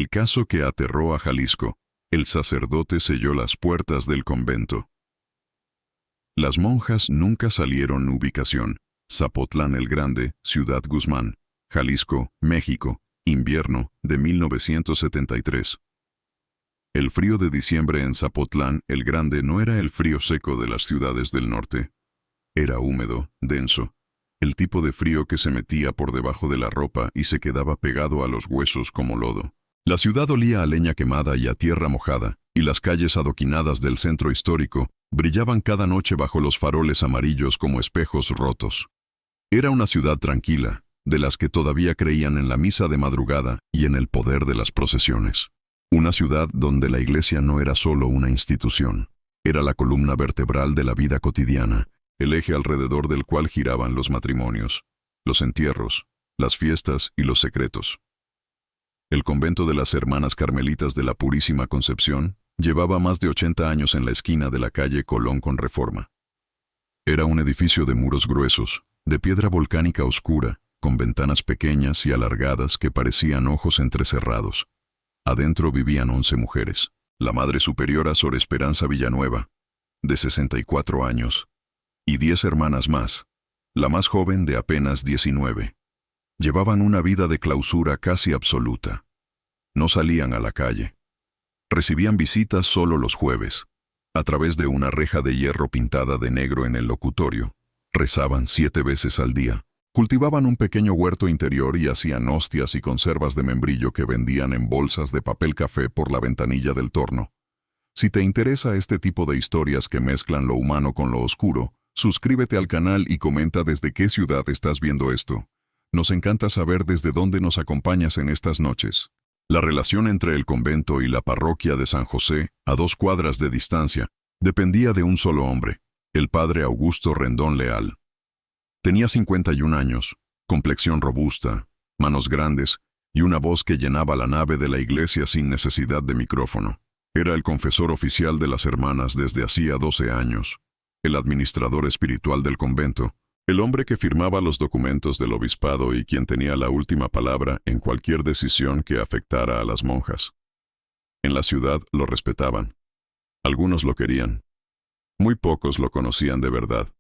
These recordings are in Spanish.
el caso que aterró a Jalisco. El sacerdote selló las puertas del convento. Las monjas nunca salieron. Ubicación: Zapotlán el Grande, Ciudad Guzmán, Jalisco, México, invierno de 1973. El frío de diciembre en Zapotlán el Grande no era el frío seco de las ciudades del norte. Era húmedo, denso, el tipo de frío que se metía por debajo de la ropa y se quedaba pegado a los huesos como lodo. La ciudad olía a leña quemada y a tierra mojada, y las calles adoquinadas del centro histórico brillaban cada noche bajo los faroles amarillos como espejos rotos. Era una ciudad tranquila, de las que todavía creían en la misa de madrugada y en el poder de las procesiones. Una ciudad donde la iglesia no era solo una institución, era la columna vertebral de la vida cotidiana, el eje alrededor del cual giraban los matrimonios, los entierros, las fiestas y los secretos. El convento de las Hermanas Carmelitas de la Purísima Concepción llevaba más de 80 años en la esquina de la calle Colón con Reforma. Era un edificio de muros gruesos, de piedra volcánica oscura, con ventanas pequeñas y alargadas que parecían ojos entrecerrados. Adentro vivían 11 mujeres. La Madre Superiora Sor Esperanza Villanueva, de 64 años, y 10 hermanas más, la más joven de apenas 19. Llevaban una vida de clausura casi absoluta. No salían a la calle. Recibían visitas solo los jueves. A través de una reja de hierro pintada de negro en el locutorio, rezaban 7 veces al día. Cultivaban un pequeño huerto interior y hacían hostias y conservas de membrillo que vendían en bolsas de papel café por la ventanilla del torno. Si te interesa este tipo de historias que mezclan lo humano con lo oscuro, suscríbete al canal y comenta desde qué ciudad estás viendo esto. Nos encanta saber desde dónde nos acompañas en estas noches. La relación entre el convento y la parroquia de San José, a 2 cuadras de distancia, dependía de un solo hombre, el padre Augusto Rendón Leal. Tenía 51 años, complexión robusta, manos grandes y una voz que llenaba la nave de la iglesia sin necesidad de micrófono. Era el confesor oficial de las hermanas desde hacía 12 años, el administrador espiritual del convento, el hombre que firmaba los documentos del obispado y quien tenía la última palabra en cualquier decisión que afectara a las monjas. En la ciudad lo respetaban. Algunos lo querían. Muy pocos lo conocían de verdad.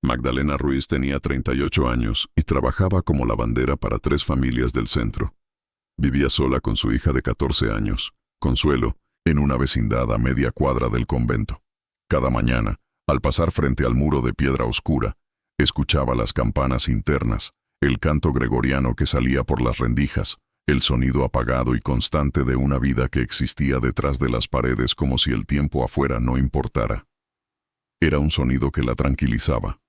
Magdalena Ruiz tenía 38 años y trabajaba como lavandera para 3 familias del centro. Vivía sola con su hija de 14 años, Consuelo, en una vecindad a media cuadra del convento. Cada mañana, al pasar frente al muro de piedra oscura, escuchaba las campanas internas, el canto gregoriano que salía por las rendijas, el sonido apagado y constante de una vida que existía detrás de las paredes como si el tiempo afuera no importara. Era un sonido que la tranquilizaba.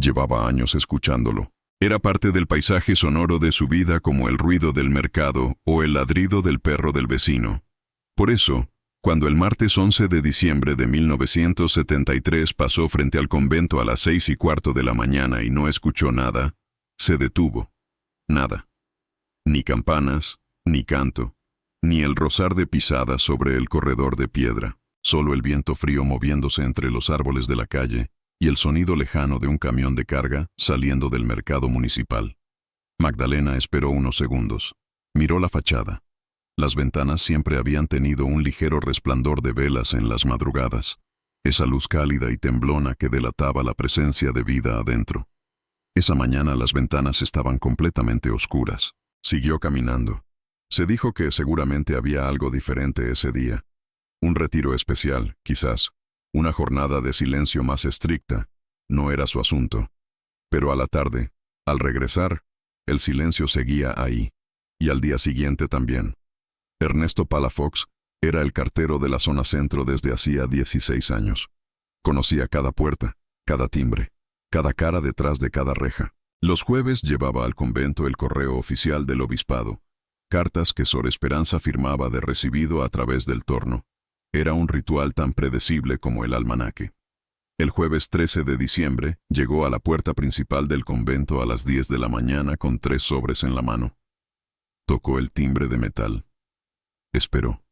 Llevaba años escuchándolo. Era parte del paisaje sonoro de su vida como el ruido del mercado o el ladrido del perro del vecino. Por eso, cuando el martes 11 de diciembre de 1973 pasó frente al convento a las 6:15 de la mañana y no escuchó nada, se detuvo. Nada. Ni campanas, ni canto, ni el rozar de pisadas sobre el corredor de piedra, solo el viento frío moviéndose entre los árboles de la calle y el sonido lejano de un camión de carga saliendo del mercado municipal. Magdalena esperó unos segundos. Miró la fachada. Las ventanas siempre habían tenido un ligero resplandor de velas en las madrugadas, esa luz cálida y temblona que delataba la presencia de vida adentro. Esa mañana las ventanas estaban completamente oscuras. Siguió caminando. Se dijo que seguramente había algo diferente ese día. Un retiro especial, quizás. Una jornada de silencio más estricta. No era su asunto. Pero a la tarde, al regresar, el silencio seguía ahí. Y al día siguiente también. Ernesto Palafox era el cartero de la zona centro desde hacía 16 años. Conocía cada puerta, cada timbre, cada cara detrás de cada reja. Los jueves llevaba al convento el correo oficial del obispado, cartas que Sor Esperanza firmaba de recibido a través del torno. Era un ritual tan predecible como el almanaque. El jueves 13 de diciembre llegó a la puerta principal del convento a las 10 de la mañana con 3 sobres en la mano. Tocó el timbre de metal. Esperó.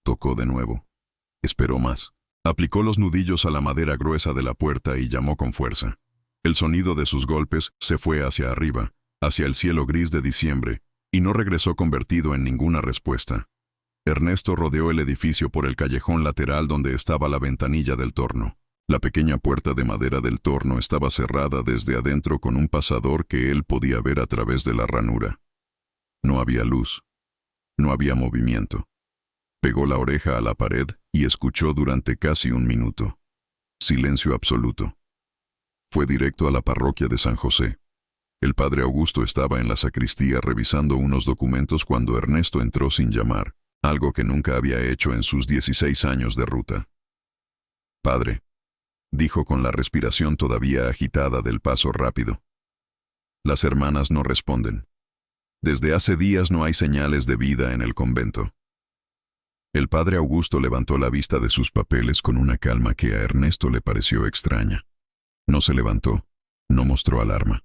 Tocó de nuevo. Esperó más. Aplicó los nudillos a la madera gruesa de la puerta y llamó con fuerza. El sonido de sus golpes se fue hacia arriba, hacia el cielo gris de diciembre, Y no regresó convertido en ninguna respuesta. Ernesto rodeó el edificio por el callejón lateral donde estaba la ventanilla del torno. La pequeña puerta de madera del torno estaba cerrada desde adentro con un pasador que él podía ver a través de la ranura. No había luz. No había movimiento. Pegó la oreja a la pared y escuchó durante casi un minuto. Silencio absoluto. Fue directo a la parroquia de San José. El padre Augusto estaba en la sacristía revisando unos documentos cuando Ernesto entró sin llamar, algo que nunca había hecho en sus 16 años de ruta. «Padre», dijo con la respiración todavía agitada del paso rápido. «Las hermanas no responden. Desde hace días no hay señales de vida en el convento». El padre Augusto levantó la vista de sus papeles con una calma que a Ernesto le pareció extraña. No se levantó, no mostró alarma.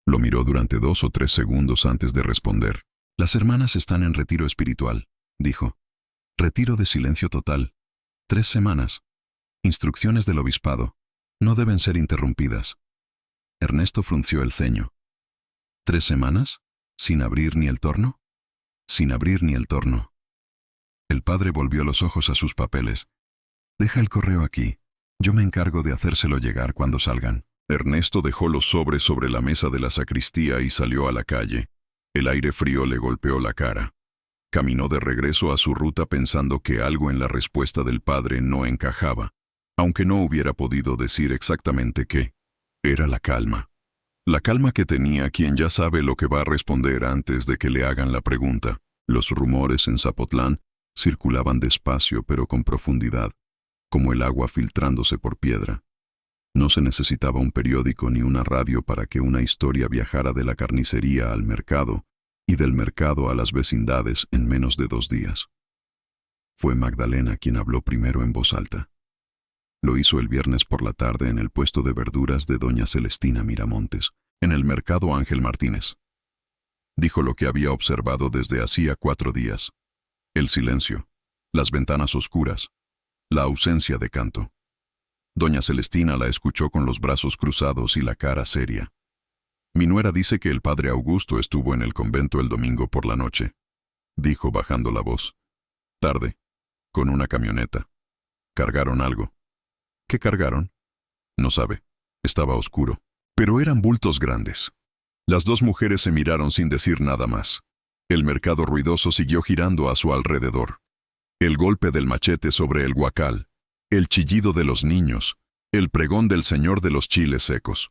Lo miró durante 2 o 3 segundos antes de responder. «Las hermanas están en retiro espiritual», dijo. «Retiro de silencio total. 3 semanas. Instrucciones del obispado. No deben ser interrumpidas». Ernesto frunció el ceño. «¿3 semanas? ¿Sin abrir ni el torno?» «Sin abrir ni el torno». El padre volvió los ojos a sus papeles. «Deja el correo aquí. Yo me encargo de hacérselo llegar cuando salgan». Ernesto dejó los sobres sobre la mesa de la sacristía y salió a la calle. El aire frío le golpeó la cara. Caminó de regreso a su ruta pensando que algo en la respuesta del padre no encajaba, aunque no hubiera podido decir exactamente qué. Era la calma. La calma que tenía quien ya sabe lo que va a responder antes de que le hagan la pregunta. Los rumores en Zapotlán circulaban despacio pero con profundidad, como el agua filtrándose por piedra. No se necesitaba un periódico ni una radio para que una historia viajara de la carnicería al mercado y del mercado a las vecindades en menos de 2 días. Fue Magdalena quien habló primero en voz alta. Lo hizo el viernes por la tarde en el puesto de verduras de doña Celestina Miramontes, en el mercado Ángel Martínez. Dijo lo que había observado desde hacía 4 días. El silencio, las ventanas oscuras, la ausencia de canto. Doña Celestina la escuchó con los brazos cruzados y la cara seria. «Mi nuera dice que el padre Augusto estuvo en el convento el domingo por la noche», dijo bajando la voz. «Tarde, con una camioneta. Cargaron algo». «¿Qué cargaron?» «No sabe. Estaba oscuro. Pero eran bultos grandes». Las 2 mujeres se miraron sin decir nada más. El mercado ruidoso siguió girando a su alrededor. El golpe del machete sobre el guacal, el chillido de los niños, el pregón del señor de los chiles secos.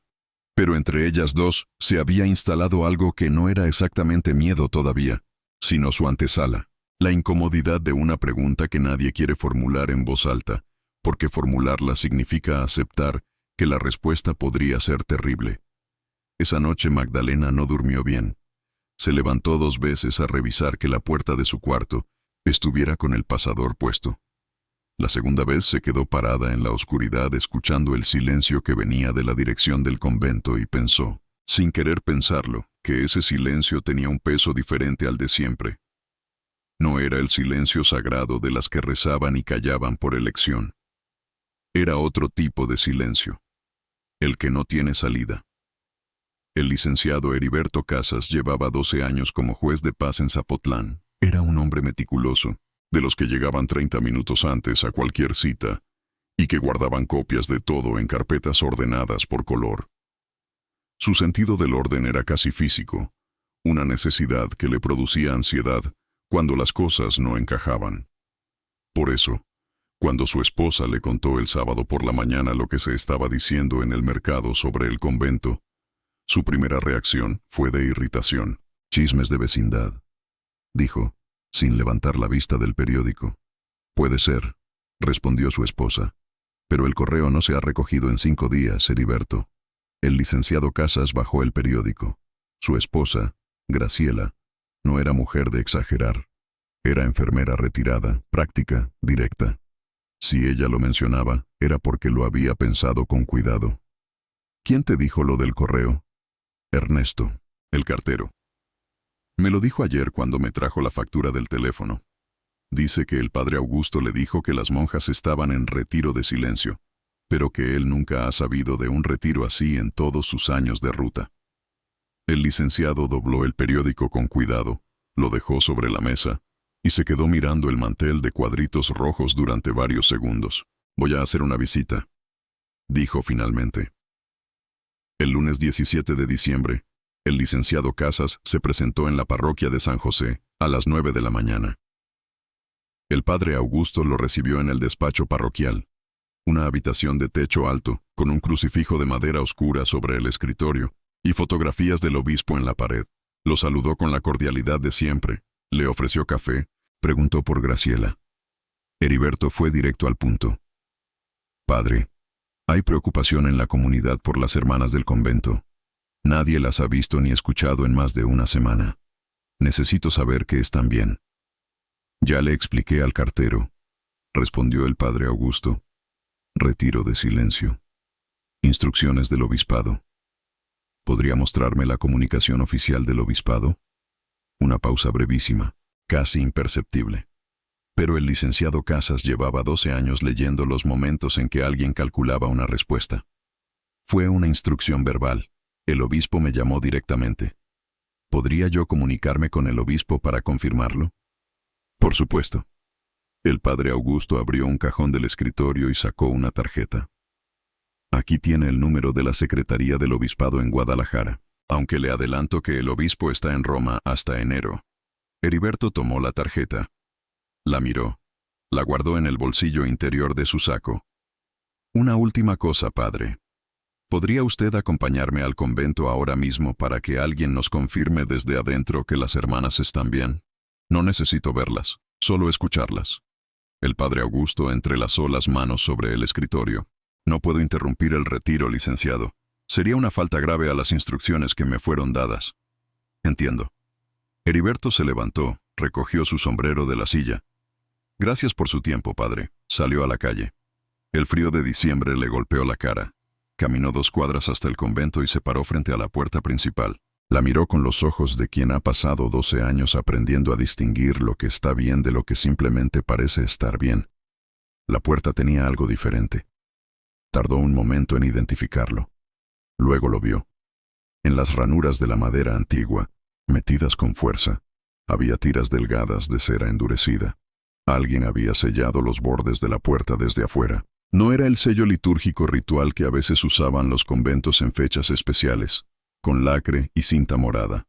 Pero entre ellas 2 se había instalado algo que no era exactamente miedo todavía, sino su antesala, la incomodidad de una pregunta que nadie quiere formular en voz alta, porque formularla significa aceptar que la respuesta podría ser terrible. Esa noche Magdalena no durmió bien. Se levantó 2 veces a revisar que la puerta de su cuarto estuviera con el pasador puesto. La segunda vez se quedó parada en la oscuridad escuchando el silencio que venía de la dirección del convento y pensó, sin querer pensarlo, que ese silencio tenía un peso diferente al de siempre. No era el silencio sagrado de las que rezaban y callaban por elección. Era otro tipo de silencio, el que no tiene salida. El licenciado Heriberto Casas llevaba 12 años como juez de paz en Zapotlán. Era un hombre meticuloso, de los que llegaban 30 minutos antes a cualquier cita y que guardaban copias de todo en carpetas ordenadas por color. Su sentido del orden era casi físico, una necesidad que le producía ansiedad cuando las cosas no encajaban. Por eso, cuando su esposa le contó el sábado por la mañana lo que se estaba diciendo en el mercado sobre el convento, su primera reacción fue de irritación. «Chismes de vecindad», dijo, sin levantar la vista del periódico. «Puede ser», respondió su esposa, «pero el correo no se ha recogido en 5 días, Heriberto». El licenciado Casas bajó el periódico. Su esposa, Graciela, no era mujer de exagerar. Era enfermera retirada, práctica, directa. Si ella lo mencionaba, era porque lo había pensado con cuidado. «¿Quién te dijo lo del correo?» «Ernesto, el cartero. Me lo dijo ayer cuando me trajo la factura del teléfono. Dice que el padre Augusto le dijo que las monjas estaban en retiro de silencio, pero que él nunca ha sabido de un retiro así en todos sus años de ruta». El licenciado dobló el periódico con cuidado, lo dejó sobre la mesa y se quedó mirando el mantel de cuadritos rojos durante varios segundos. «Voy a hacer una visita», dijo finalmente. El lunes 17 de diciembre, el licenciado Casas se presentó en la parroquia de San José a las 9 de la mañana. El padre Augusto lo recibió en el despacho parroquial, una habitación de techo alto, con un crucifijo de madera oscura sobre el escritorio y fotografías del obispo en la pared. Lo saludó con la cordialidad de siempre, le ofreció café, preguntó por Graciela. Heriberto fue directo al punto. «Padre, hay preocupación en la comunidad por las hermanas del convento. Nadie las ha visto ni escuchado en más de una semana. Necesito saber que están bien». «Ya le expliqué al cartero», respondió el padre Augusto. Retiro de silencio. Instrucciones del obispado. ¿Podría mostrarme la comunicación oficial del obispado? Una pausa brevísima, casi imperceptible. Pero el licenciado Casas llevaba 12 años leyendo los momentos en que alguien calculaba una respuesta. Fue una instrucción verbal. El obispo me llamó directamente. ¿Podría yo comunicarme con el obispo para confirmarlo? Por supuesto. El padre Augusto abrió un cajón del escritorio y sacó una tarjeta. Aquí tiene el número de la Secretaría del Obispado en Guadalajara, aunque le adelanto que el obispo está en Roma hasta enero. Heriberto tomó la tarjeta. La miró. La guardó en el bolsillo interior de su saco. Una última cosa, padre. ¿Podría usted acompañarme al convento ahora mismo para que alguien nos confirme desde adentro que las hermanas están bien? No necesito verlas, solo escucharlas. El padre Augusto entrelazó las manos sobre el escritorio. No puedo interrumpir el retiro, licenciado. Sería una falta grave a las instrucciones que me fueron dadas. Entiendo. Heriberto se levantó, recogió su sombrero de la silla. Gracias por su tiempo, padre. Salió a la calle. El frío de diciembre le golpeó la cara. Caminó 2 cuadras hasta el convento y se paró frente a la puerta principal. La miró con los ojos de quien ha pasado 12 años aprendiendo a distinguir lo que está bien de lo que simplemente parece estar bien. La puerta tenía algo diferente. Tardó un momento en identificarlo. Luego lo vio. En las ranuras de la madera antigua, metidas con fuerza, había tiras delgadas de cera endurecida. Alguien había sellado los bordes de la puerta desde afuera. No era el sello litúrgico ritual que a veces usaban los conventos en fechas especiales, con lacre y cinta morada.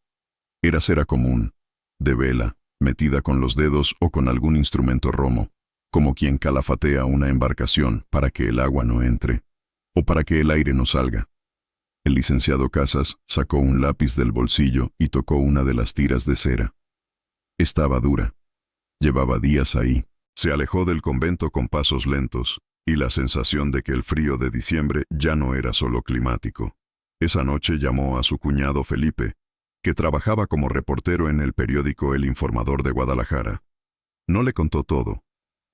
Era cera común, de vela, metida con los dedos o con algún instrumento romo, como quien calafatea una embarcación para que el agua no entre, o para que el aire no salga. El licenciado Casas sacó un lápiz del bolsillo y tocó una de las tiras de cera. Estaba dura. Llevaba días ahí. Se alejó del convento con pasos lentos, y la sensación de que el frío de diciembre ya no era solo climático. Esa noche llamó a su cuñado Felipe, que trabajaba como reportero en el periódico El Informador de Guadalajara. No le contó todo.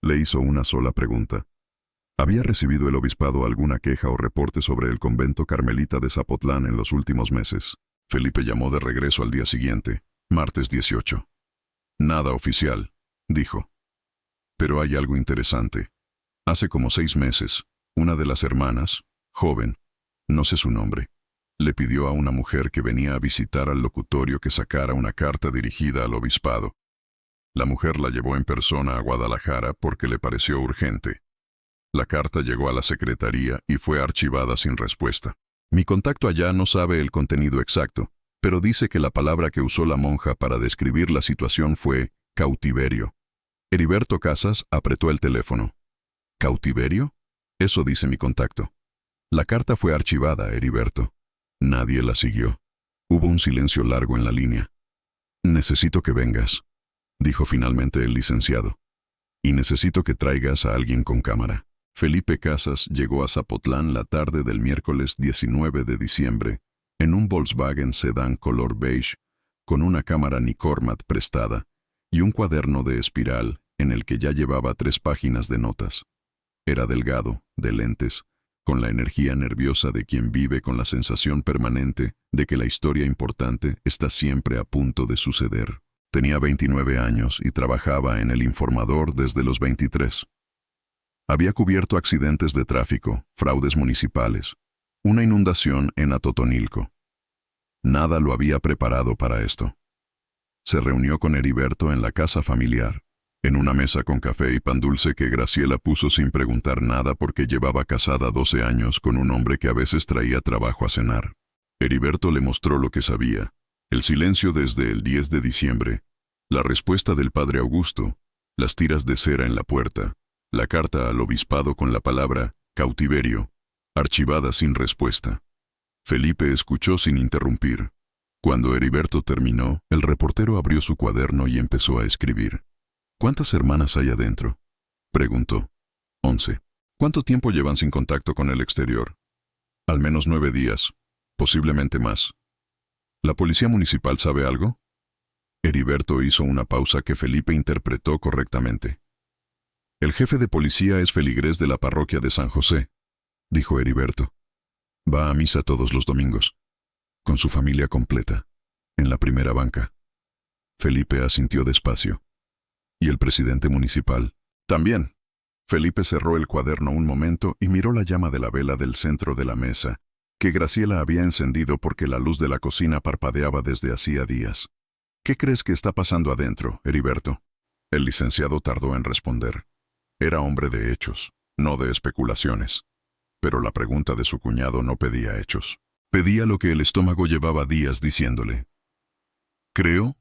Le hizo una sola pregunta. ¿Había recibido el obispado alguna queja o reporte sobre el convento carmelita de Zapotlán en los últimos meses? Felipe llamó de regreso al día siguiente, martes 18. Nada oficial, dijo. Pero hay algo interesante. Hace como 6 meses, una de las hermanas, joven, no sé su nombre, le pidió a una mujer que venía a visitar al locutorio que sacara una carta dirigida al obispado. La mujer la llevó en persona a Guadalajara porque le pareció urgente. La carta llegó a la secretaría y fue archivada sin respuesta. Mi contacto allá no sabe el contenido exacto, pero dice que la palabra que usó la monja para describir la situación fue cautiverio. Heriberto Casas apretó el teléfono. ¿Cautiverio? Eso dice mi contacto. La carta fue archivada, Heriberto. Nadie la siguió. Hubo un silencio largo en la línea. Necesito que vengas, dijo finalmente el licenciado. Y necesito que traigas a alguien con cámara. Felipe Casas llegó a Zapotlán la tarde del miércoles 19 de diciembre, en un Volkswagen sedán color beige, con una cámara Nicormat prestada y un cuaderno de espiral en el que ya llevaba 3 páginas de notas. Era delgado, de lentes, con la energía nerviosa de quien vive con la sensación permanente de que la historia importante está siempre a punto de suceder. Tenía 29 años y trabajaba en El Informador desde los 23. Había cubierto accidentes de tráfico, fraudes municipales, una inundación en Atotonilco. Nada lo había preparado para esto. Se reunió con Heriberto en la casa familiar, en una mesa con café y pan dulce que Graciela puso sin preguntar nada porque llevaba casada 12 años con un hombre que a veces traía trabajo a cenar. Heriberto le mostró lo que sabía: el silencio desde el 10 de diciembre, la respuesta del padre Augusto, las tiras de cera en la puerta, la carta al obispado con la palabra cautiverio, archivada sin respuesta. Felipe escuchó sin interrumpir. Cuando Heriberto terminó, el reportero abrió su cuaderno y empezó a escribir. ¿Cuántas hermanas hay adentro?, preguntó. 11. ¿Cuánto tiempo llevan sin contacto con el exterior? Al menos 9 días, posiblemente más. ¿La policía municipal sabe algo? Heriberto hizo una pausa que Felipe interpretó correctamente. El jefe de policía es feligrés de la parroquia de San José, dijo Heriberto. Va a misa todos los domingos, con su familia completa, en la primera banca. Felipe asintió despacio. ¿Y el presidente municipal? También. Felipe cerró el cuaderno un momento y miró la llama de la vela del centro de la mesa, que Graciela había encendido porque la luz de la cocina parpadeaba desde hacía días. ¿Qué crees que está pasando adentro, Heriberto? El licenciado tardó en responder. Era hombre de hechos, no de especulaciones. Pero la pregunta de su cuñado no pedía hechos. Pedía lo que el estómago llevaba días diciéndole. Creo,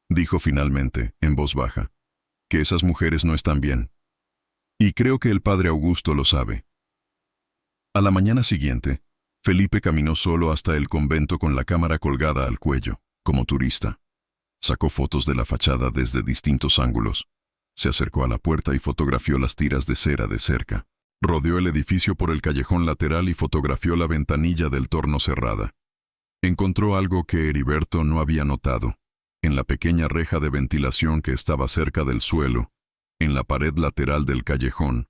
dijo finalmente, en voz baja, que esas mujeres no están bien. Y creo que el padre Augusto lo sabe. A la mañana siguiente, Felipe caminó solo hasta el convento con la cámara colgada al cuello, como turista. Sacó fotos de la fachada desde distintos ángulos. Se acercó a la puerta y fotografió las tiras de cera de cerca. Rodeó el edificio por el callejón lateral y fotografió la ventanilla del torno cerrada. Encontró algo que Heriberto no había notado. En la pequeña reja de ventilación que estaba cerca del suelo, en la pared lateral del callejón,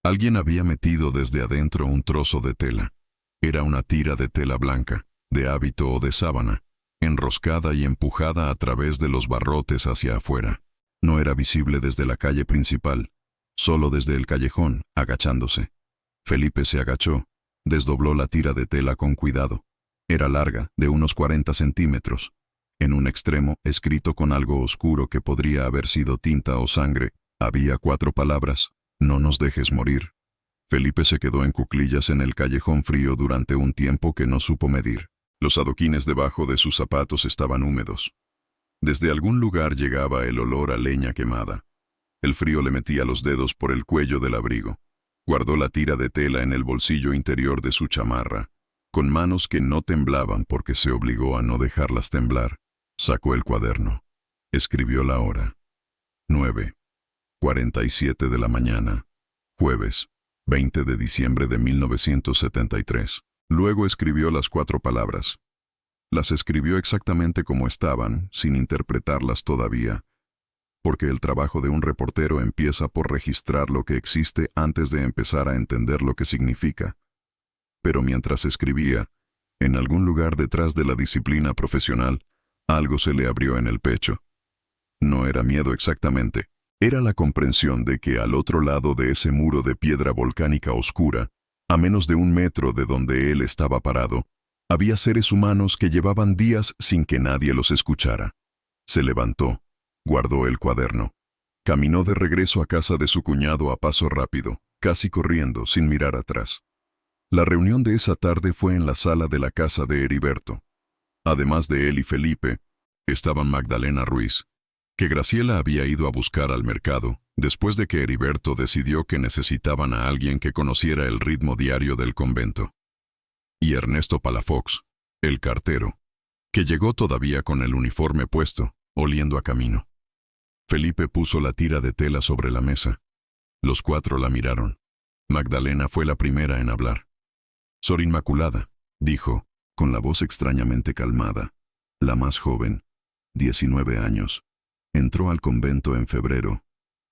alguien había metido desde adentro un trozo de tela. Era una tira de tela blanca, de hábito o de sábana, enroscada y empujada a través de los barrotes hacia afuera. No era visible desde la calle principal, solo desde el callejón, agachándose. Felipe se agachó, desdobló la tira de tela con cuidado. Era larga, de unos 40 centímetros. En un extremo, escrito con algo oscuro que podría haber sido tinta o sangre, había 4 palabras: no nos dejes morir. Felipe se quedó en cuclillas en el callejón frío durante un tiempo que no supo medir. Los adoquines debajo de sus zapatos estaban húmedos. Desde algún lugar llegaba el olor a leña quemada. El frío le metía los dedos por el cuello del abrigo. Guardó la tira de tela en el bolsillo interior de su chamarra. Con manos que no temblaban porque se obligó a no dejarlas temblar, sacó el cuaderno. Escribió la hora. 9:47 de la mañana. Jueves, 20 de diciembre de 1973. Luego escribió las 4 palabras. Las escribió exactamente como estaban, sin interpretarlas todavía, porque el trabajo de un reportero empieza por registrar lo que existe antes de empezar a entender lo que significa. Pero mientras escribía, en algún lugar detrás de la disciplina profesional, algo se le abrió en el pecho. No era miedo exactamente, era la comprensión de que al otro lado de ese muro de piedra volcánica oscura, a menos de 1 metro de donde él estaba parado, había seres humanos que llevaban días sin que nadie los escuchara. Se levantó, guardó el cuaderno. Caminó de regreso a casa de su cuñado a paso rápido, casi corriendo, sin mirar atrás. La reunión de esa tarde fue en la sala de la casa de Heriberto. Además de él y Felipe, estaban Magdalena Ruiz, que Graciela había ido a buscar al mercado, después de que Heriberto decidió que necesitaban a alguien que conociera el ritmo diario del convento. Y Ernesto Palafox, el cartero, que llegó todavía con el uniforme puesto, oliendo a camino. Felipe puso la tira de tela sobre la mesa. Los 4 la miraron. Magdalena fue la primera en hablar. Sor Inmaculada, dijo, con la voz extrañamente calmada, la más joven, 19 años. Entró al convento en febrero.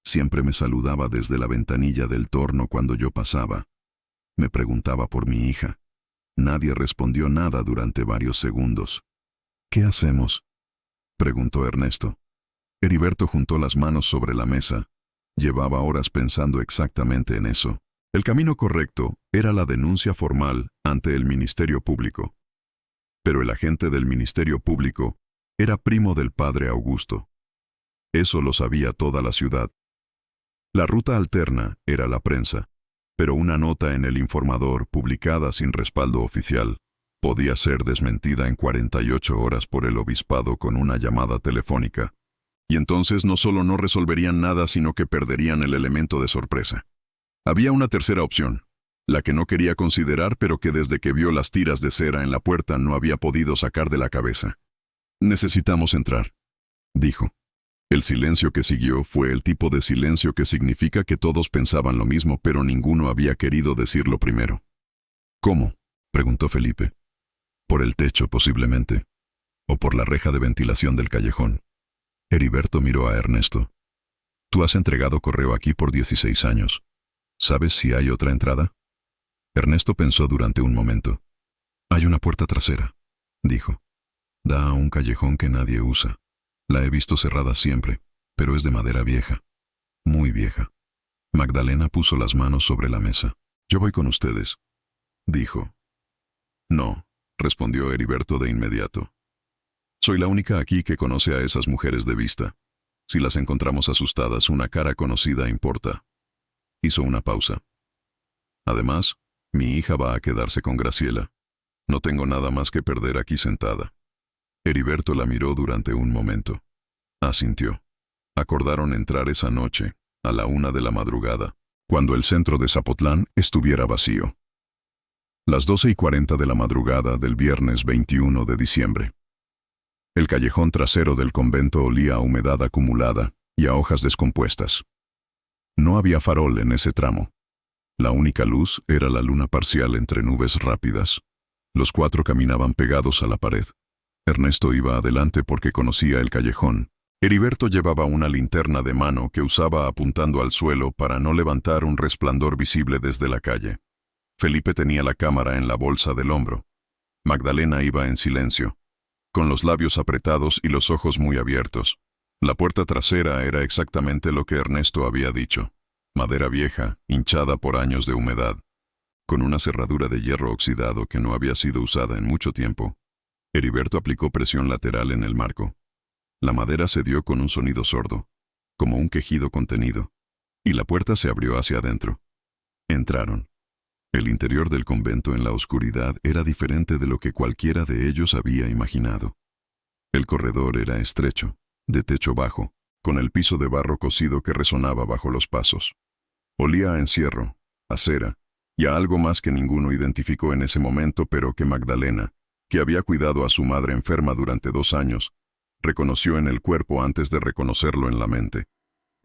Siempre me saludaba desde la ventanilla del torno cuando yo pasaba. Me preguntaba por mi hija. Nadie respondió nada durante varios segundos. ¿Qué hacemos?, preguntó Ernesto. Heriberto juntó las manos sobre la mesa. Llevaba horas pensando exactamente en eso. El camino correcto era la denuncia formal ante el Ministerio Público. pero el agente del Ministerio Público era primo del padre Augusto. Eso lo sabía toda la ciudad. La ruta alterna era la prensa, pero una nota en El Informador, publicada sin respaldo oficial, podía ser desmentida en 48 horas por el obispado con una llamada telefónica. Y entonces no solo no resolverían nada, sino que perderían el elemento de sorpresa. Había una tercera opción, la que no quería considerar, pero que desde que vio las tiras de cera en la puerta no había podido sacar de la cabeza. «Necesitamos entrar», dijo. El silencio que siguió fue el tipo de silencio que significa que todos pensaban lo mismo, pero ninguno había querido decirlo primero. «¿Cómo?», preguntó Felipe. «Por el techo, posiblemente. O por la reja de ventilación del callejón». Heriberto miró a Ernesto. «Tú has entregado correo aquí por 16 años. ¿Sabes si hay otra entrada?» Ernesto pensó durante un momento. «Hay una puerta trasera», dijo. «Da a un callejón que nadie usa. La he visto cerrada siempre, pero es de madera vieja. Muy vieja». Magdalena puso las manos sobre la mesa. «Yo voy con ustedes», dijo. «No», respondió Heriberto de inmediato. «Soy la única aquí que conoce a esas mujeres de vista. Si las encontramos asustadas, una cara conocida importa». Hizo una pausa. «Además, mi hija va a quedarse con Graciela. No tengo nada más que perder aquí sentada». Heriberto la miró durante un momento. Asintió. Acordaron entrar esa noche, a la 1 de la madrugada, cuando el centro de Zapotlán estuviera vacío. Las 12:40 de la madrugada del viernes 21 de diciembre. El callejón trasero del convento olía a humedad acumulada y a hojas descompuestas. No había farol en ese tramo. La única luz era la luna parcial entre nubes rápidas. Los 4 caminaban pegados a la pared. Ernesto iba adelante porque conocía el callejón. Heriberto llevaba una linterna de mano que usaba apuntando al suelo para no levantar un resplandor visible desde la calle. Felipe tenía la cámara en la bolsa del hombro. Magdalena iba en silencio, con los labios apretados y los ojos muy abiertos. La puerta trasera era exactamente lo que Ernesto había dicho. Madera vieja, hinchada por años de humedad, con una cerradura de hierro oxidado que no había sido usada en mucho tiempo. Heriberto aplicó presión lateral en el marco. La madera cedió con un sonido sordo, como un quejido contenido, y la puerta se abrió hacia adentro. Entraron. El interior del convento en la oscuridad era diferente de lo que cualquiera de ellos había imaginado. El corredor era estrecho, de techo bajo, con el piso de barro cocido que resonaba bajo los pasos. Olía a encierro, a cera, y a algo más que ninguno identificó en ese momento, pero que Magdalena, que había cuidado a su madre enferma durante 2 años, reconoció en el cuerpo antes de reconocerlo en la mente.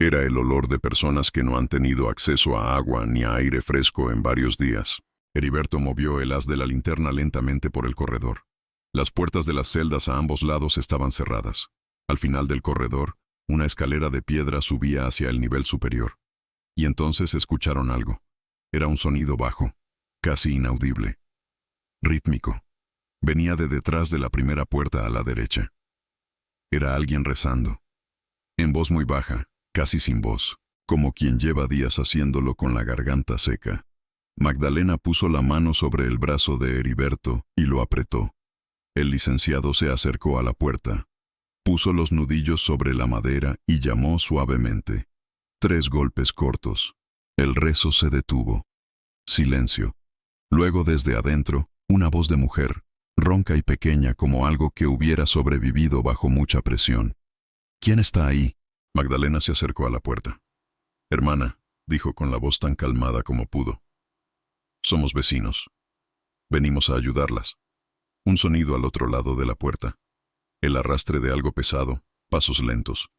Era el olor de personas que no han tenido acceso a agua ni a aire fresco en varios días. Heriberto movió el haz de la linterna lentamente por el corredor. Las puertas de las celdas a ambos lados estaban cerradas. Al final del corredor, una escalera de piedra subía hacia el nivel superior. Y entonces escucharon algo. Era un sonido bajo, casi inaudible. Rítmico. Venía de detrás de la primera puerta a la derecha. Era alguien rezando. En voz muy baja, casi sin voz, como quien lleva días haciéndolo con la garganta seca. Magdalena puso la mano sobre el brazo de Heriberto y lo apretó. El licenciado se acercó a la puerta. Puso los nudillos sobre la madera y llamó suavemente. 3 golpes cortos. El rezo se detuvo. Silencio. Luego desde adentro, una voz de mujer, ronca y pequeña como algo que hubiera sobrevivido bajo mucha presión. ¿Quién está ahí? Magdalena se acercó a la puerta. «Hermana», dijo con la voz tan calmada como pudo. «Somos vecinos. Venimos a ayudarlas». Un sonido al otro lado de la puerta. El arrastre de algo pesado, pasos lentos.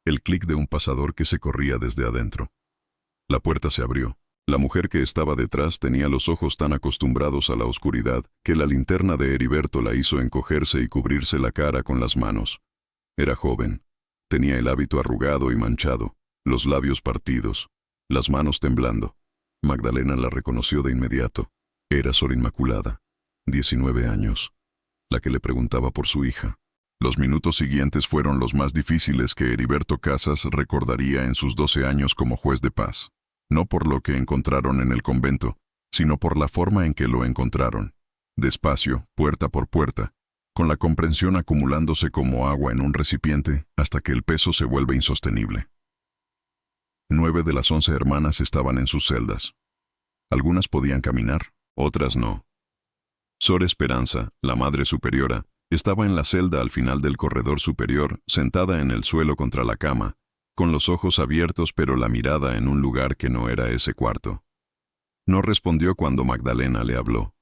El clic de un pasador que se corría desde adentro. La puerta se abrió. La mujer que estaba detrás tenía los ojos tan acostumbrados a la oscuridad que la linterna de Heriberto la hizo encogerse y cubrirse la cara con las manos. Era joven. Tenía el hábito arrugado y manchado, los labios partidos, las manos temblando. Magdalena la reconoció de inmediato. Era Sor Inmaculada, 19 años, la que le preguntaba por su hija. Los minutos siguientes fueron los más difíciles que Heriberto Casas recordaría en sus 12 años como juez de paz. No por lo que encontraron en el convento, sino por la forma en que lo encontraron. Despacio, puerta por puerta, con la comprensión acumulándose como agua en un recipiente hasta que el peso se vuelve insostenible. 9 de las 11 hermanas estaban en sus celdas. Algunas podían caminar, otras no. Sor Esperanza, la Madre Superiora, estaba en la celda al final del corredor superior, sentada en el suelo contra la cama, con los ojos abiertos pero la mirada en un lugar que no era ese cuarto. No respondió cuando Magdalena le habló.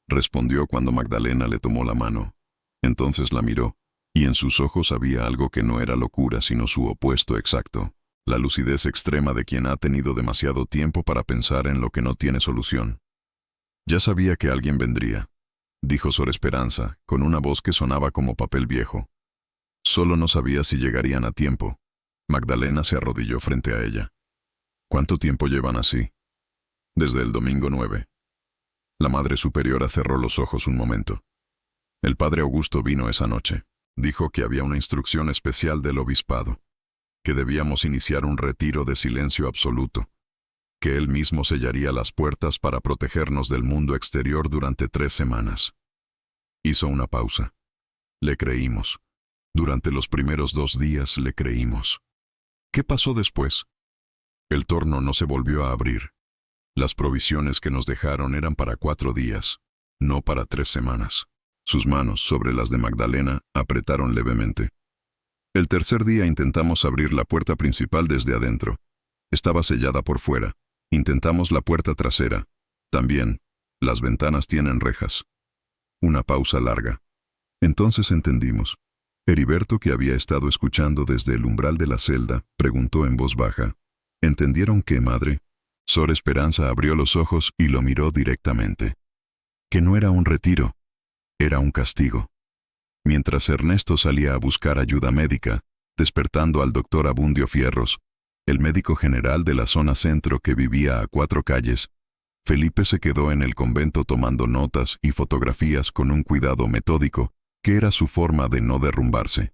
Respondió cuando Magdalena le tomó la mano. Entonces la miró, y en sus ojos había algo que no era locura sino su opuesto exacto, la lucidez extrema de quien ha tenido demasiado tiempo para pensar en lo que no tiene solución. Ya sabía que alguien vendría, dijo Sor Esperanza, con una voz que sonaba como papel viejo. Solo no sabía si llegarían a tiempo. Magdalena se arrodilló frente a ella. ¿Cuánto tiempo llevan así? Desde el domingo 9. La Madre Superiora cerró los ojos un momento. El Padre Augusto vino esa noche. Dijo que había una instrucción especial del obispado, que debíamos iniciar un retiro de silencio absoluto, que él mismo sellaría las puertas para protegernos del mundo exterior durante 3 semanas. Hizo una pausa. Le creímos. Durante los primeros 2 días le creímos. ¿Qué pasó después? El torno no se volvió a abrir. Las provisiones que nos dejaron eran para 4 días, no para 3 semanas. Sus manos, sobre las de Magdalena, apretaron levemente. El tercer día intentamos abrir la puerta principal desde adentro. Estaba sellada por fuera. Intentamos la puerta trasera. También, las ventanas tienen rejas. Una pausa larga. Entonces entendimos. Heriberto, que había estado escuchando desde el umbral de la celda, preguntó en voz baja. ¿Entendieron qué, madre? Sor Esperanza abrió los ojos y lo miró directamente. Que no era un retiro, era un castigo. Mientras Ernesto salía a buscar ayuda médica, despertando al doctor Abundio Fierros, el médico general de la zona centro que vivía a 4 calles, Felipe se quedó en el convento tomando notas y fotografías con un cuidado metódico, que era su forma de no derrumbarse.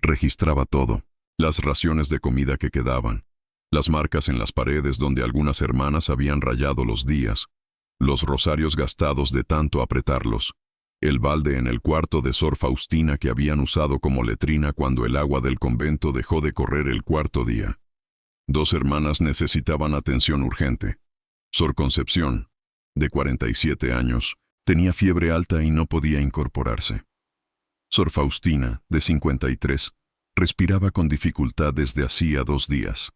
Registraba todo, las raciones de comida que quedaban, las marcas en las paredes donde algunas hermanas habían rayado los días, los rosarios gastados de tanto apretarlos, el balde en el cuarto de Sor Faustina que habían usado como letrina cuando el agua del convento dejó de correr el 4.º día. 2 hermanas necesitaban atención urgente. Sor Concepción, de 47 años, tenía fiebre alta y no podía incorporarse. Sor Faustina, de 53, respiraba con dificultad desde hacía 2 días.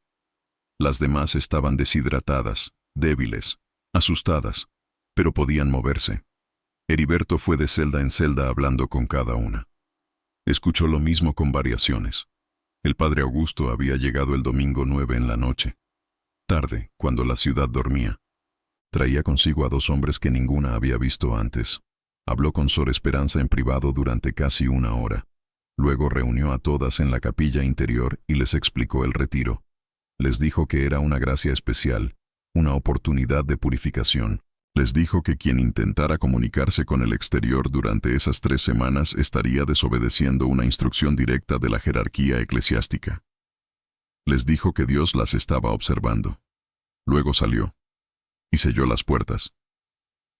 Las demás estaban deshidratadas, débiles, asustadas, pero podían moverse. Heriberto fue de celda en celda hablando con cada una. Escuchó lo mismo con variaciones. El Padre Augusto había llegado el domingo 9 en la noche. Tarde, cuando la ciudad dormía. Traía consigo a 2 hombres que ninguna había visto antes. Habló con Sor Esperanza en privado durante casi 1 hora. Luego reunió a todas en la capilla interior y les explicó el retiro. Les dijo que era una gracia especial, una oportunidad de purificación. Les dijo que quien intentara comunicarse con el exterior durante esas 3 semanas estaría desobedeciendo una instrucción directa de la jerarquía eclesiástica. Les dijo que Dios las estaba observando. Luego salió y selló las puertas.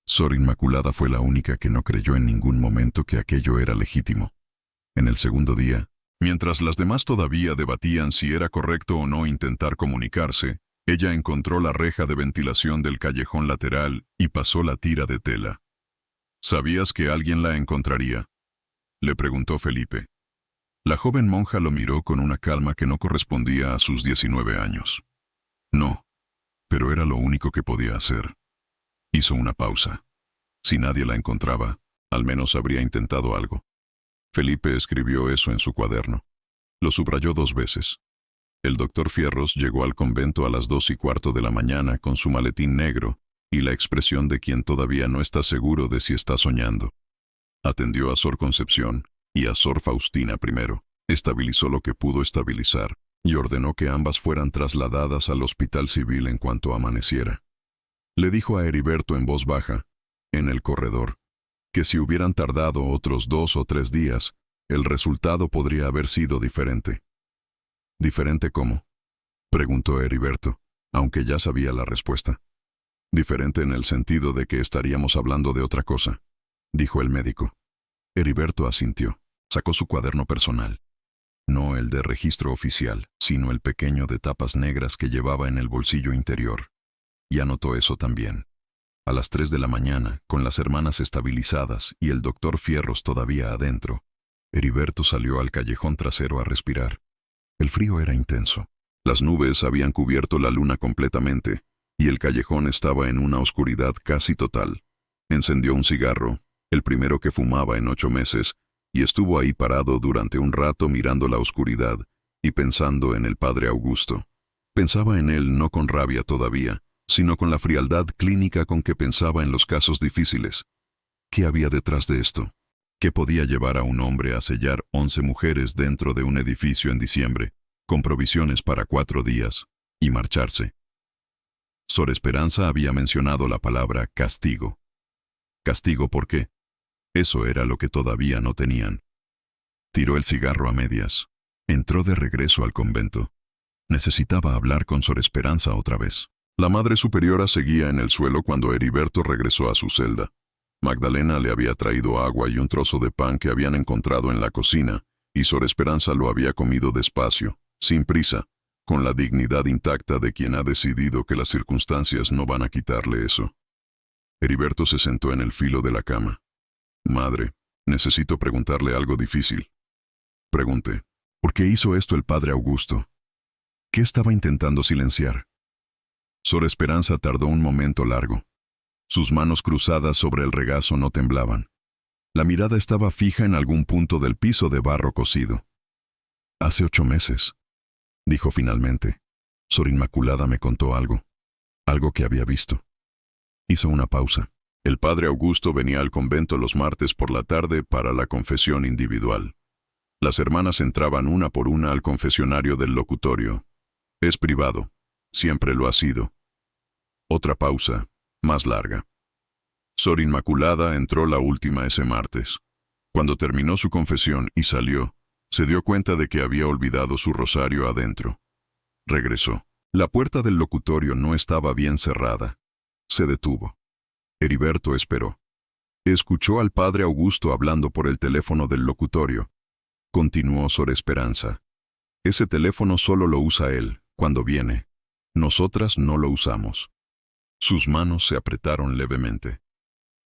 Sor Inmaculada fue la única que no creyó en ningún momento que aquello era legítimo. En el segundo día, mientras las demás todavía debatían si era correcto o no intentar comunicarse, ella encontró la reja de ventilación del callejón lateral y pasó la tira de tela. ¿Sabías que alguien la encontraría?, le preguntó Felipe. La joven monja lo miró con una calma que no correspondía a sus 19 años. No, pero era lo único que podía hacer. Hizo una pausa. Si nadie la encontraba, al menos habría intentado algo. Felipe escribió eso en su cuaderno. Lo subrayó 2 veces. El doctor Fierros llegó al convento a las 2:15 de la mañana con su maletín negro y la expresión de quien todavía no está seguro de si está soñando. Atendió a Sor Concepción y a Sor Faustina primero, estabilizó lo que pudo estabilizar y ordenó que ambas fueran trasladadas al hospital civil en cuanto amaneciera. Le dijo a Heriberto en voz baja, en el corredor, que si hubieran tardado otros 2 o 3 días, el resultado podría haber sido diferente. ¿Diferente cómo?, preguntó Heriberto, aunque ya sabía la respuesta. Diferente en el sentido de que estaríamos hablando de otra cosa, dijo el médico. Heriberto asintió. Sacó su cuaderno personal. No el de registro oficial, sino el pequeño de tapas negras que llevaba en el bolsillo interior. Y anotó eso también. A las 3 de la mañana, con las hermanas estabilizadas y el doctor Fierros todavía adentro, Heriberto salió al callejón trasero a respirar. El frío era intenso. Las nubes habían cubierto la luna completamente, y el callejón estaba en una oscuridad casi total. Encendió un cigarro, el primero que fumaba en 8 meses, y estuvo ahí parado durante un rato mirando la oscuridad y pensando en el padre Augusto. Pensaba en él no con rabia todavía, sino con la frialdad clínica con que pensaba en los casos difíciles. ¿Qué había detrás de esto? ¿Qué podía llevar a un hombre a sellar 11 mujeres dentro de un edificio en diciembre, con provisiones para 4 días, y marcharse? Sor Esperanza había mencionado la palabra castigo. ¿Castigo por qué? Eso era lo que todavía no tenían. Tiró el cigarro a medias. Entró de regreso al convento. Necesitaba hablar con Sor Esperanza otra vez. La Madre Superiora seguía en el suelo cuando Heriberto regresó a su celda. Magdalena le había traído agua y un trozo de pan que habían encontrado en la cocina, y Sor Esperanza lo había comido despacio, sin prisa, con la dignidad intacta de quien ha decidido que las circunstancias no van a quitarle eso. Heriberto se sentó en el filo de la cama. Madre, necesito preguntarle algo difícil. Pregunté, ¿por qué hizo esto el padre Augusto? ¿Qué estaba intentando silenciar? Sor Esperanza tardó un momento largo. Sus manos cruzadas sobre el regazo no temblaban. La mirada estaba fija en algún punto del piso de barro cocido. Hace 8 meses, dijo finalmente. Sor Inmaculada me contó algo que había visto. Hizo una pausa. El padre Augusto venía al convento los martes por la tarde para la confesión individual. Las hermanas entraban una por una al confesionario del locutorio. Es privado. Siempre lo ha sido. Otra pausa, más larga. Sor Inmaculada entró la última ese martes. Cuando terminó su confesión y salió, se dio cuenta de que había olvidado su rosario adentro. Regresó. La puerta del locutorio no estaba bien cerrada. Se detuvo. Heriberto esperó. Escuchó al padre Augusto hablando por el teléfono del locutorio. Continuó Sor Esperanza. Ese teléfono solo lo usa él, cuando viene. Nosotras no lo usamos. Sus manos se apretaron levemente.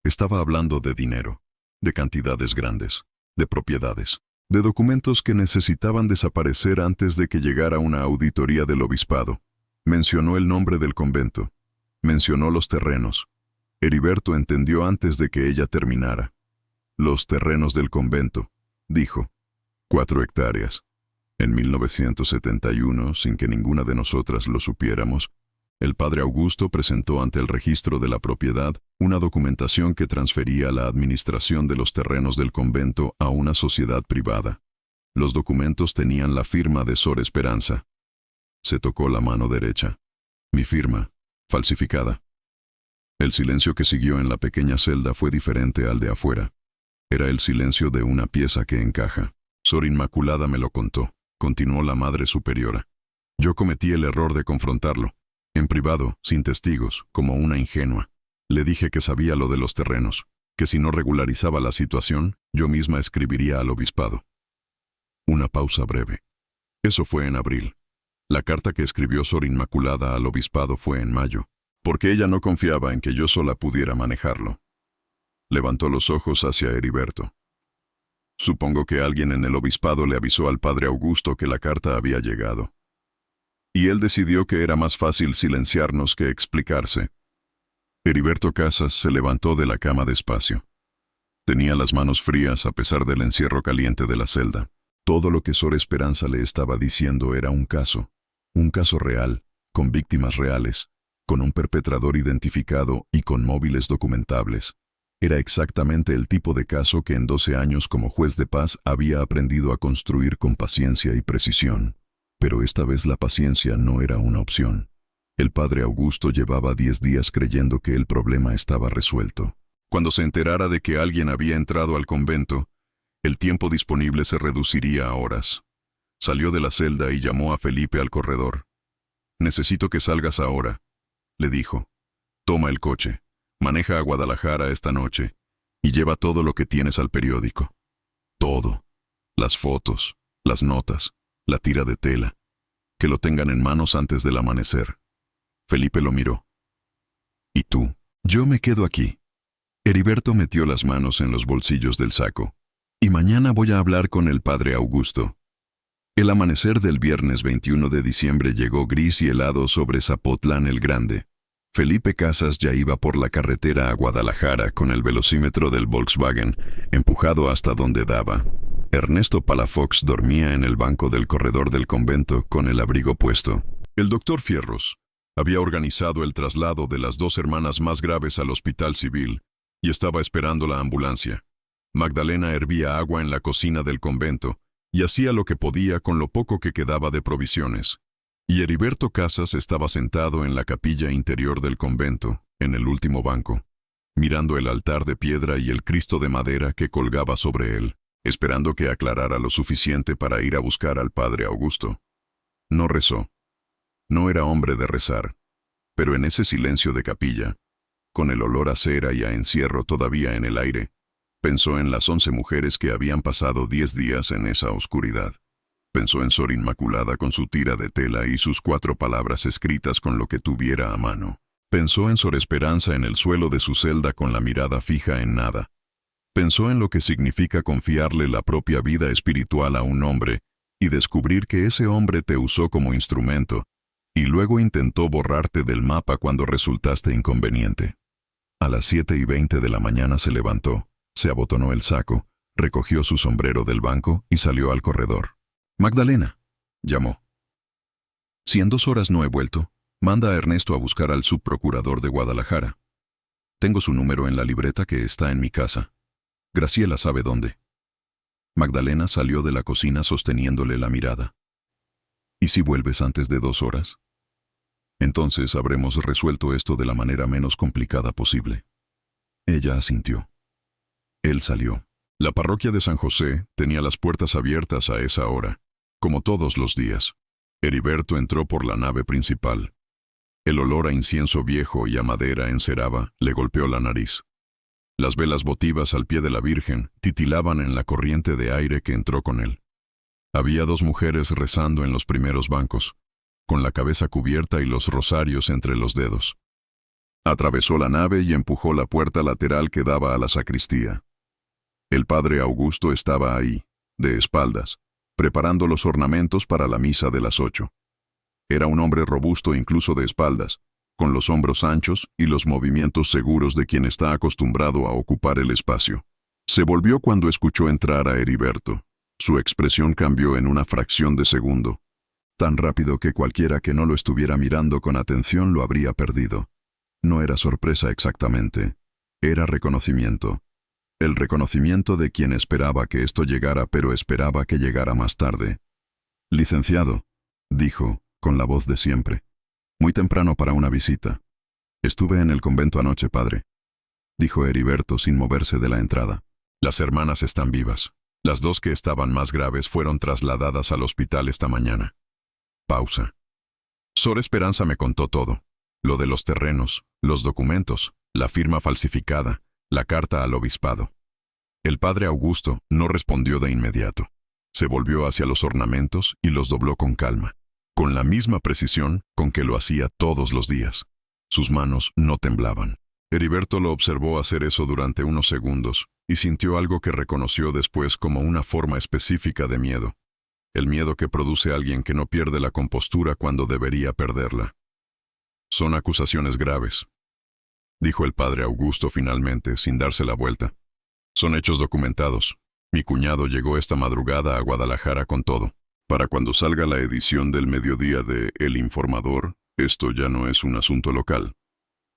Estaba hablando de dinero, de cantidades grandes, de propiedades, de documentos que necesitaban desaparecer antes de que llegara una auditoría del obispado. Mencionó el nombre del convento. Mencionó los terrenos. Heriberto entendió antes de que ella terminara. Los terrenos del convento, dijo. 4 hectáreas. En 1971, sin que ninguna de nosotras lo supiéramos, el padre Augusto presentó ante el registro de la propiedad una documentación que transfería la administración de los terrenos del convento a una sociedad privada. Los documentos tenían la firma de Sor Esperanza. Se tocó la mano derecha. Mi firma, falsificada. El silencio que siguió en la pequeña celda fue diferente al de afuera. Era el silencio de una pieza que encaja. Sor Inmaculada me lo contó, continuó la Madre Superiora. Yo cometí el error de confrontarlo. En privado, sin testigos, como una ingenua. Le dije que sabía lo de los terrenos, que si no regularizaba la situación, yo misma escribiría al obispado. Una pausa breve. Eso fue en abril. La carta que escribió Sor Inmaculada al obispado fue en mayo, porque ella no confiaba en que yo sola pudiera manejarlo. Levantó los ojos hacia Heriberto. Supongo que alguien en el obispado le avisó al padre Augusto que la carta había llegado. Y él decidió que era más fácil silenciarnos que explicarse. Heriberto Casas se levantó de la cama despacio. Tenía las manos frías a pesar del encierro caliente de la celda. Todo lo que Sor Esperanza le estaba diciendo era un caso real, con víctimas reales, con un perpetrador identificado y con móviles documentables. Era exactamente el tipo de caso que en 12 años como juez de paz había aprendido a construir con paciencia y precisión. Pero esta vez la paciencia no era una opción. El padre Augusto llevaba 10 días creyendo que el problema estaba resuelto. Cuando se enterara de que alguien había entrado al convento, el tiempo disponible se reduciría a horas. Salió de la celda y llamó a Felipe al corredor. «Necesito que salgas ahora», le dijo. «Toma el coche, maneja a Guadalajara esta noche y lleva todo lo que tienes al periódico». Todo. Las fotos, las notas, la tira de tela. Que lo tengan en manos antes del amanecer. Felipe lo miró. ¿Y tú? Yo me quedo aquí. Heriberto metió las manos en los bolsillos del saco. Y mañana voy a hablar con el padre Augusto. El amanecer del viernes 21 de diciembre llegó gris y helado sobre Zapotlán el Grande. Felipe Casas ya iba por la carretera a Guadalajara con el velocímetro del Volkswagen empujado hasta donde daba. Ernesto Palafox dormía en el banco del corredor del convento con el abrigo puesto. El doctor Fierros había organizado el traslado de las dos hermanas más graves al hospital civil y estaba esperando la ambulancia. Magdalena hervía agua en la cocina del convento y hacía lo que podía con lo poco que quedaba de provisiones. Y Heriberto Casas estaba sentado en la capilla interior del convento, en el último banco, mirando el altar de piedra y el Cristo de madera que colgaba sobre él, esperando que aclarara lo suficiente para ir a buscar al padre Augusto. No rezó. No era hombre de rezar, pero en ese silencio de capilla, con el olor a cera y a encierro todavía en el aire, pensó en las 11 mujeres que habían pasado 10 días en esa oscuridad. Pensó en Sor Inmaculada con su tira de tela y sus 4 palabras escritas con lo que tuviera a mano. Pensó en Sor Esperanza en el suelo de su celda con la mirada fija en nada. Pensó en lo que significa confiarle la propia vida espiritual a un hombre y descubrir que ese hombre te usó como instrumento y luego intentó borrarte del mapa cuando resultaste inconveniente. A las 7:20 de la mañana se levantó, se abotonó el saco, recogió su sombrero del banco y salió al corredor. «Magdalena», llamó. «Si en 2 horas no he vuelto, manda a Ernesto a buscar al subprocurador de Guadalajara. Tengo su número en la libreta que está en mi casa. Graciela sabe dónde». Magdalena salió de la cocina sosteniéndole la mirada. «¿Y si vuelves antes de 2 horas? Entonces habremos resuelto esto de la manera menos complicada posible». Ella asintió. Él salió. La parroquia de San José tenía las puertas abiertas a esa hora, como todos los días. Heriberto entró por la nave principal. El olor a incienso viejo y a madera enceraba le golpeó la nariz. Las velas votivas al pie de la Virgen titilaban en la corriente de aire que entró con él. Había 2 mujeres rezando en los primeros bancos, con la cabeza cubierta y los rosarios entre los dedos. Atravesó la nave y empujó la puerta lateral que daba a la sacristía. El padre Augusto estaba ahí, de espaldas, preparando los ornamentos para la misa de las 8. Era un hombre robusto incluso de espaldas, con los hombros anchos y los movimientos seguros de quien está acostumbrado a ocupar el espacio. Se volvió cuando escuchó entrar a Heriberto. Su expresión cambió en una fracción de segundo, tan rápido que cualquiera que no lo estuviera mirando con atención lo habría perdido. No era sorpresa exactamente, era reconocimiento. El reconocimiento de quien esperaba que esto llegara, pero esperaba que llegara más tarde. «Licenciado», dijo, con la voz de siempre. «Muy temprano para una visita». «Estuve en el convento anoche, padre», dijo Heriberto sin moverse de la entrada. «Las hermanas están vivas. Las 2 que estaban más graves fueron trasladadas al hospital esta mañana». Pausa. Sor Esperanza me contó todo. Lo de los terrenos, los documentos, la firma falsificada, la carta al obispado. El padre Augusto no respondió de inmediato. Se volvió hacia los ornamentos y los dobló con calma, con la misma precisión con que lo hacía todos los días. Sus manos no temblaban. Heriberto lo observó hacer eso durante unos segundos y sintió algo que reconoció después como una forma específica de miedo. El miedo que produce alguien que no pierde la compostura cuando debería perderla. «Son acusaciones graves», dijo el padre Augusto finalmente, sin darse la vuelta. «Son hechos documentados. Mi cuñado llegó esta madrugada a Guadalajara con todo. Para cuando salga la edición del mediodía de El Informador, esto ya no es un asunto local».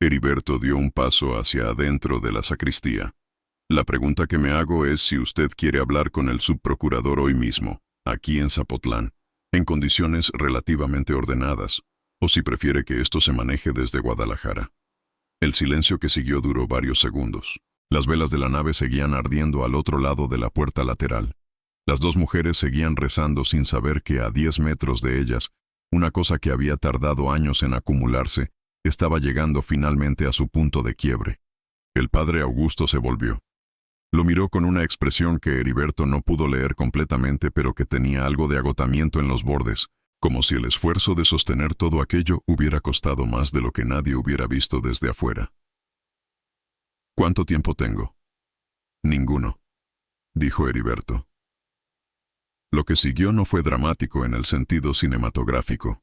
Heriberto dio un paso hacia adentro de la sacristía. «La pregunta que me hago es si usted quiere hablar con el subprocurador hoy mismo, aquí en Zapotlán, en condiciones relativamente ordenadas, o si prefiere que esto se maneje desde Guadalajara». El silencio que siguió duró varios segundos. Las velas de la nave seguían ardiendo al otro lado de la puerta lateral. Las 2 mujeres seguían rezando sin saber que a 10 metros de ellas, una cosa que había tardado años en acumularse, estaba llegando finalmente a su punto de quiebre. El padre Augusto se volvió. Lo miró con una expresión que Heriberto no pudo leer completamente, pero que tenía algo de agotamiento en los bordes, como si el esfuerzo de sostener todo aquello hubiera costado más de lo que nadie hubiera visto desde afuera. ¿Cuánto tiempo tengo? Ninguno, dijo Heriberto. Lo que siguió no fue dramático en el sentido cinematográfico.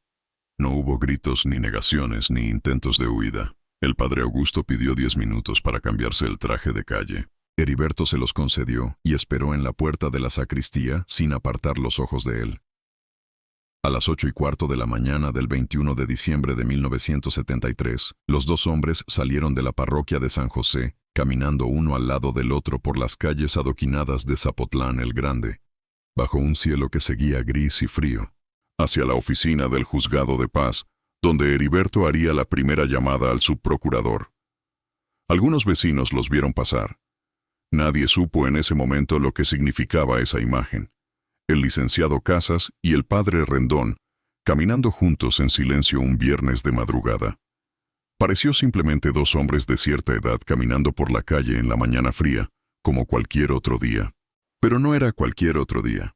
No hubo gritos, ni negaciones, ni intentos de huida. El padre Augusto pidió 10 minutos para cambiarse el traje de calle. Heriberto se los concedió y esperó en la puerta de la sacristía sin apartar los ojos de él. A las 8:15 de la mañana del 21 de diciembre de 1973, los dos hombres salieron de la parroquia de San José, caminando uno al lado del otro por las calles adoquinadas de Zapotlán el Grande, bajo un cielo que seguía gris y frío, hacia la oficina del juzgado de paz, donde Heriberto haría la primera llamada al subprocurador. Algunos vecinos los vieron pasar. Nadie supo en ese momento lo que significaba esa imagen. El licenciado Casas y el padre Rendón, caminando juntos en silencio un viernes de madrugada. Pareció simplemente dos hombres de cierta edad caminando por la calle en la mañana fría, como cualquier otro día. Pero no era cualquier otro día.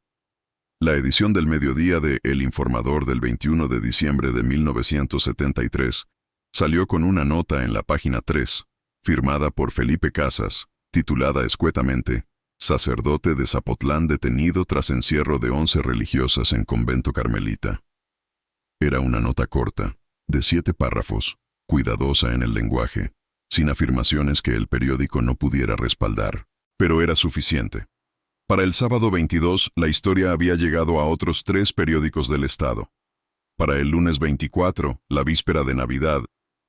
La edición del mediodía de El Informador del 21 de diciembre de 1973 salió con una nota en la página 3, firmada por Felipe Casas, titulada escuetamente «Sacerdote de Zapotlán detenido tras encierro de 11 religiosas en convento carmelita». Era una nota corta, de 7 párrafos, cuidadosa en el lenguaje, sin afirmaciones que el periódico no pudiera respaldar, pero era suficiente. Para el sábado 22, la historia había llegado a otros 3 periódicos del estado. Para el lunes 24, la víspera de Navidad,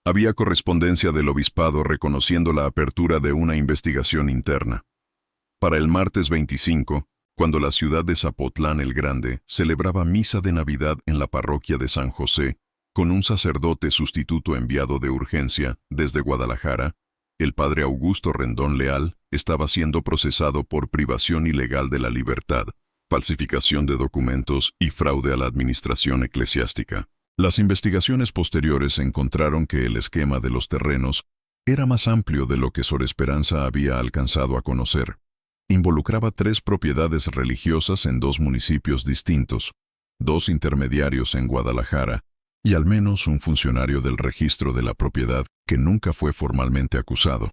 había correspondencia del obispado reconociendo la apertura de una investigación interna. Para el martes 25, cuando la ciudad de Zapotlán el Grande celebraba misa de Navidad en la parroquia de San José, con un sacerdote sustituto enviado de urgencia desde Guadalajara, el padre Augusto Rendón Leal estaba siendo procesado por privación ilegal de la libertad, falsificación de documentos y fraude a la administración eclesiástica. Las investigaciones posteriores encontraron que el esquema de los terrenos era más amplio de lo que Sor Esperanza había alcanzado a conocer. Involucraba 3 propiedades religiosas en 2 municipios distintos, 2 intermediarios en Guadalajara, y al menos un funcionario del registro de la propiedad que nunca fue formalmente acusado.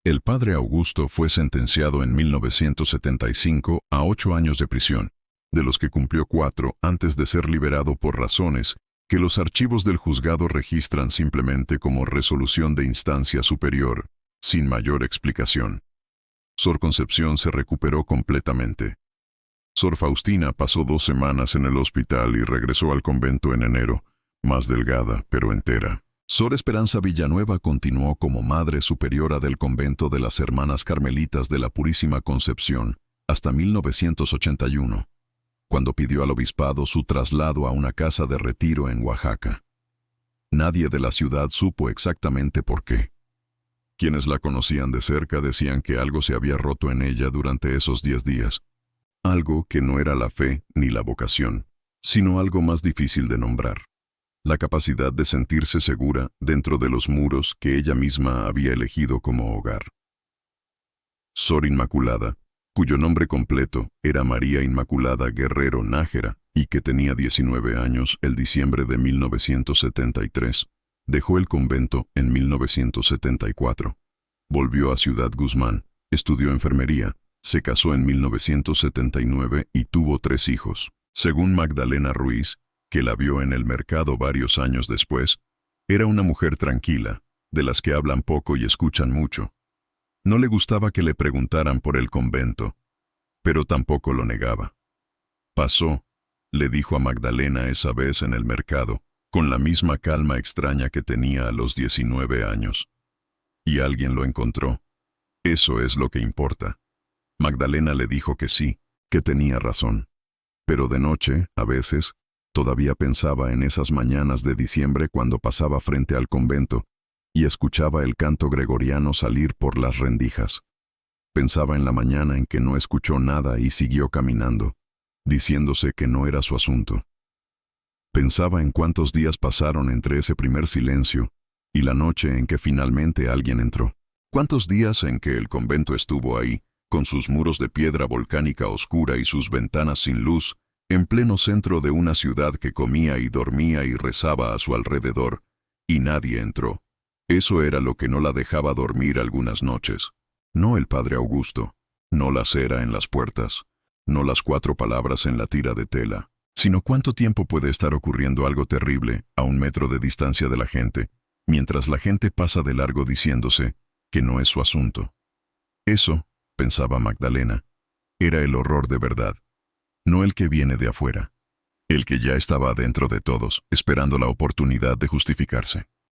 El padre Augusto fue sentenciado en 1975 a 8 años de prisión, de los que cumplió 4 antes de ser liberado por razones que los archivos del juzgado registran simplemente como resolución de instancia superior, sin mayor explicación. Sor Concepción se recuperó completamente. Sor Faustina pasó 2 semanas en el hospital y regresó al convento en enero, más delgada, pero entera. Sor Esperanza Villanueva continuó como Madre Superiora del convento de las Hermanas Carmelitas de la Purísima Concepción hasta 1981, cuando pidió al obispado su traslado a una casa de retiro en Oaxaca. Nadie de la ciudad supo exactamente por qué. Quienes la conocían de cerca decían que algo se había roto en ella durante esos 10 días, algo que no era la fe ni la vocación, sino algo más difícil de nombrar. La capacidad de sentirse segura dentro de los muros que ella misma había elegido como hogar. Sor Inmaculada, cuyo nombre completo era María Inmaculada Guerrero Nájera y que tenía 19 años el diciembre de 1973, dejó el convento en 1974. Volvió a Ciudad Guzmán, estudió enfermería, se casó en 1979 y tuvo 3 hijos. Según Magdalena Ruiz, que la vio en el mercado varios años después, era una mujer tranquila, de las que hablan poco y escuchan mucho. No le gustaba que le preguntaran por el convento, pero tampoco lo negaba. Pasó, le dijo a Magdalena esa vez en el mercado, con la misma calma extraña que tenía a los 19 años. Y alguien lo encontró. Eso es lo que importa. Magdalena le dijo que sí, que tenía razón. Pero de noche, a veces, todavía pensaba en esas mañanas de diciembre cuando pasaba frente al convento y escuchaba el canto gregoriano salir por las rendijas. Pensaba en la mañana en que no escuchó nada y siguió caminando, diciéndose que no era su asunto. Pensaba en cuántos días pasaron entre ese primer silencio y la noche en que finalmente alguien entró. Cuántos días en que el convento estuvo ahí, con sus muros de piedra volcánica oscura y sus ventanas sin luz, en pleno centro de una ciudad que comía y dormía y rezaba a su alrededor, y nadie entró. Eso era lo que no la dejaba dormir algunas noches. No el padre Augusto, no la cera en las puertas, no las 4 palabras en la tira de tela, sino cuánto tiempo puede estar ocurriendo algo terrible a 1 metro de distancia de la gente, mientras la gente pasa de largo diciéndose que no es su asunto. Eso, pensaba Magdalena, era el horror de verdad, no el que viene de afuera, el que ya estaba adentro de todos, esperando la oportunidad de justificarse.